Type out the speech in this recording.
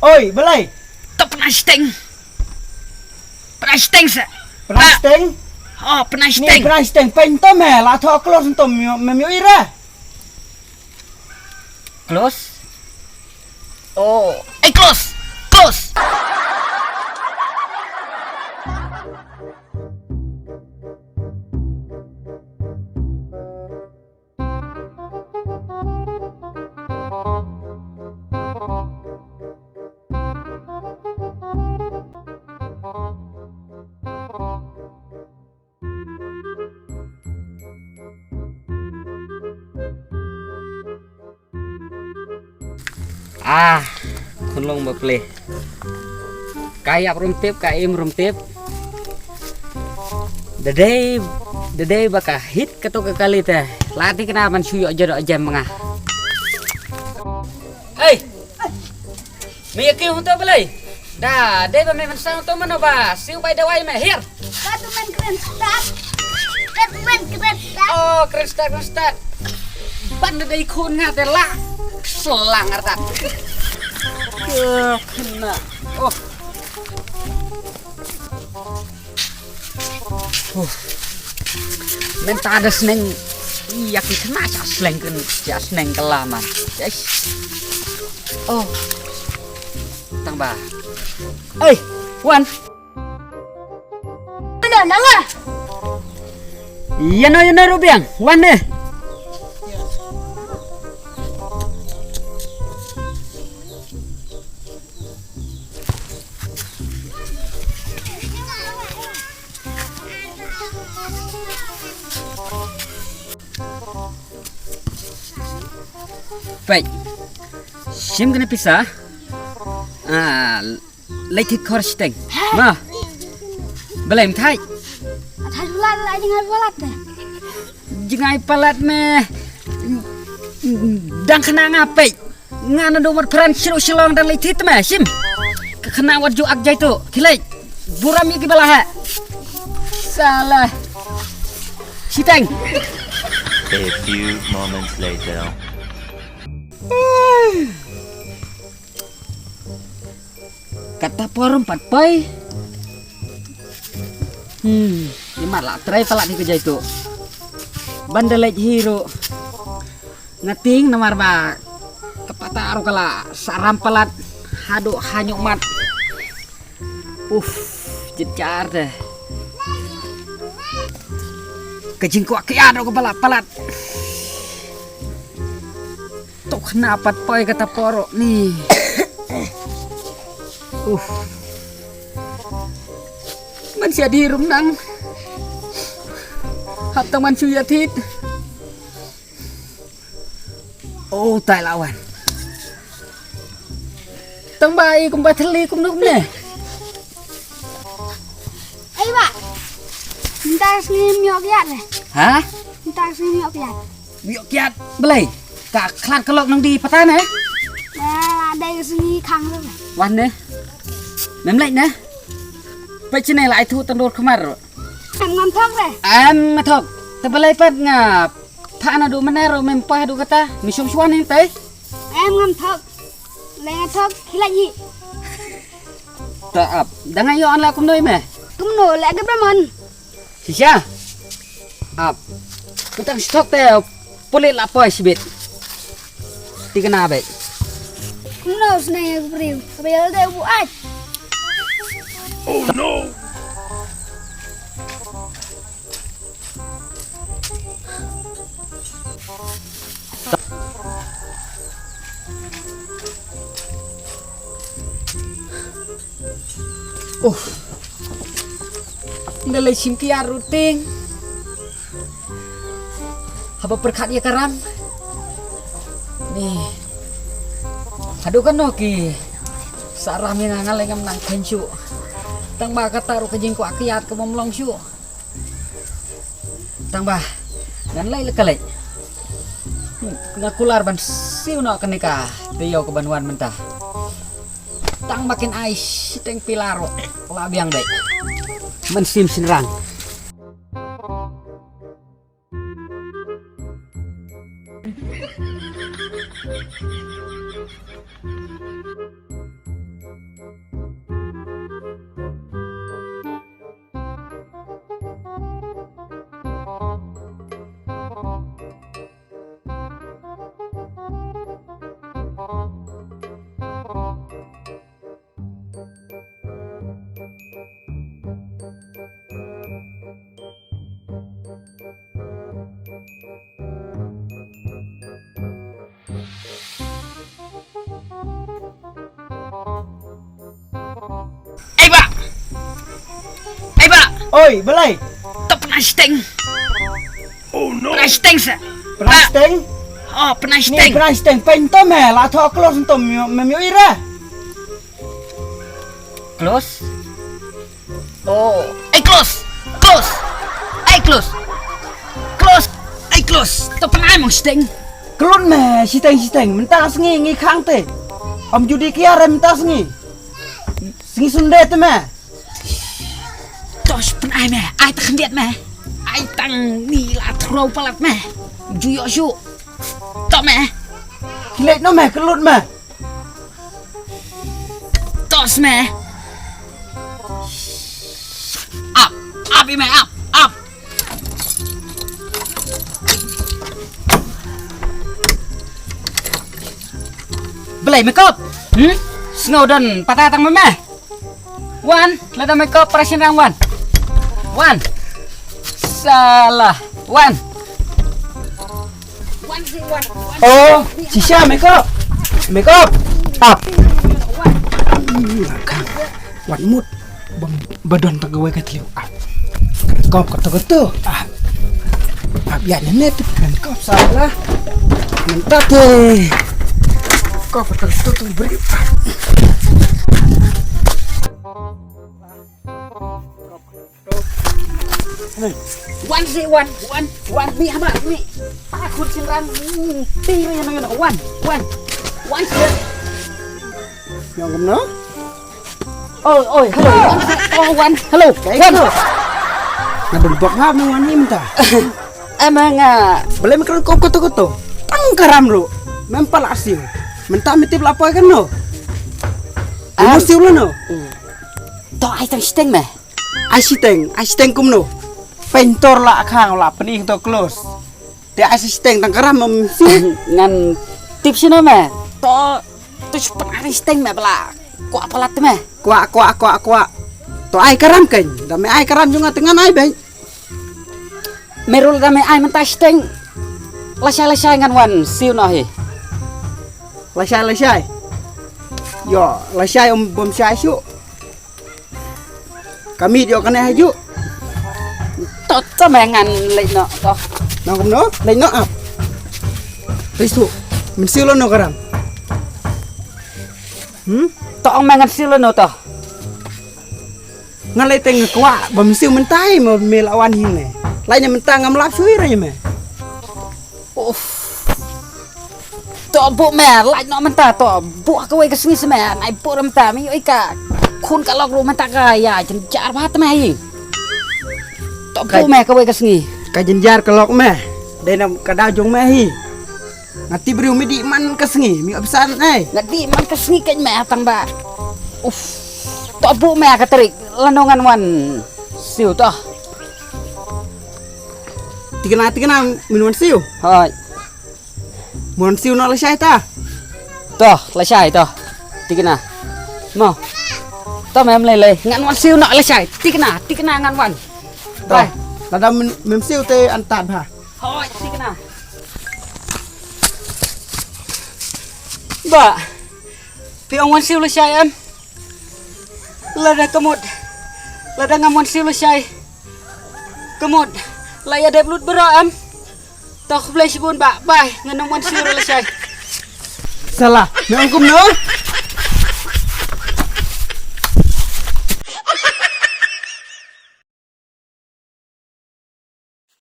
Oi, belai. Tak pernah steng. Pernah steng sa. Pernah steng? Oh, pernah Ni steng. pernah steng pentom lah tho keluar sentom memio ira. Close. Oh, close. Close. Kun long baple. Kayak rumtip, kaim rumtip. Dadai baka hit ketuk kali teh. Lati kenapa suyo aja mengah. Hey. Miyaki hunto balai. Dah, dai ba memang sang to mano ba? Siu bay dawai me here. Katuman keren start. Katuman keren start. Oh, keren start. Banda dai kun ngate la. Selang arta. Kena. Oh. Menta ada seneng. Iya kita kena seleng kan, seneng kelaman. Yes. Oh. Tambah. Wan. Benar nggak? Iya no Rubiang. Wan nih. Baik, sim kena pisah. Lagi korsteng. Mah, belum thai. Thai bulat lah jangan bulat deh. Jangan palat meh. Dang kena ngapai. Ngana nomor peran silong dan lagi itu meh sim. Kena wajib akja itu. Kilai, buram iki belah. Salah. Siteng. A few moments later. Kata forum 4 pai. Lima lah try palak di kerja itu. Bandelej hero. Ngating nomor ba. Kepata aru kala saram palat hadu hanyuk mat. Jejar deh. Kejingku akiado ke palat. Tuh kenapa pai kata poro nih. Man siya di rumnang. Hatang man suya tit. Oh, tay lawan. Tang bayi kung batali kung nukne. Ayo pak. Minta sini miok ya deh. Hah? Minta sini miok ya. Miok kiat belai. Kak klan kelok nang di patana eh? Nah, ada yang sini kang tuh. Wan deh. Mem lạnh nè. Vậy chứ này lại thu tần đột không mặt rồi. Em ngon thóc deh. Mà thọc. Ta balai pat nga. Thana do manero mem pa do kata. Mi suan yang teh. Em ngon thóc. Leng thóc hilang gì? Ta ap. Dangan yo an la kum noi me. Kum no lek ke praman. Sisya. Ap. Kita stok teh polit la pa sibit. Tiga na baik. Kum no senai aku beri. Beri deh bu aj. Oh no! Ngalay simpiar ruting. Haba perkat ya karam. Nih. Aduh kan no ki. Sarah mi ngalay ngam nang kencu. Tang ba kata ru kejing ku akiat ke momlong syu. Tang ba. Dan lay lekalay. Ngakular ban siu no kenika. Tiyo ke banuan mentah. Tang makin ais teng pilaro. Labiang baik. Mensim sinerang. Oi, belai. To pernah steng. Oh no! Pernah steng sa. Pernah steng? Oh, pernah Ni steng. pernah steng pento me la tho close to me ira. Close. Oh, close. Close. Close. Close. Close. To pernah mong steng. Kelun me siteng mentang sengi khang te. Om judi kia re mentang sengi. Sengi sunde te me. Tos pernah me. Ai tak lihat me. Ai tang ni la throw palat me. Juyo syu. To me. Kilet no me kelun me. Tos me. Up me up. Belai makeup. Snowden patah tang me. Wan, lada makeup present rang wan. Wan. Salah. Wan. Wan si wan. Oh, sisa make up. Up. Khang. Wan mut. Badon tagawe ka tliu. Kop ka to. Ya net kan kop salah. Mentat te. Kop ka to beri. Wan si wan. Mi haba mi. Takut sinran. Tiri yang wan. Wan si. Yang no? Ôi, hello. Oh, Wan, hello. Wan. Nabun bak ha mo wan him ta. Emang Bale mikron kop ka to. Tang karam ro. Mempal asil. Mentah mitip lapoy kan no. Asil lo no. to ai tang steng me. Ai siteng kum no. Pentor la khang la pening to close. Dia ai siteng tang karam mem Ngan tips no me. To penari steng me bala. Kuat palat me. Kuak. To ai karam kan. Dame ai karam juga tengan ai baik. Merul dame ai mentah steng. Lasai ngan wan siu no hi. Lasai. Yo, lasai bom sai su. Kami dia kena haju. To me ngan lek no to. Nang kum no, lain no up. Risu. Min siu lo no karam. To ong me ngan siu no to. Ngalai teng kuak bom siu mentai mo melawan hine. Lainnya mentang ngam lap suir aja me. To bu me lek no mentah to. Bu ka we ka singi se me. Ai bu mentah mi oi ka. Kun ka lok ru mentah ka ya jen jar ba te me hi. To bu me ka we ka singi. Kajenjar kelok me. Denam kadajong me hi. Ngati beri umi di man kesengi mi absan Ngadi man ka singi ka me tang ba. To bu me ka terik landongan wan siu to. Tikena minuan siu. Hoi. Mon siu no lesai ta. To lesai to. Tikena. Mo. To mem le ngan wan siu no lesai. Tikena ngan wan. Dah. Lada mem siu te antat ha. Hoi, tikena. Ba. Pi ong wan siu lesai em. Lada kemud. Lada ngam wan siu lesai. Kemud. Laya dep lut bero em. Tok blai sibun ba. Bai ngan wan siu lesai. Salah. Me angkum no.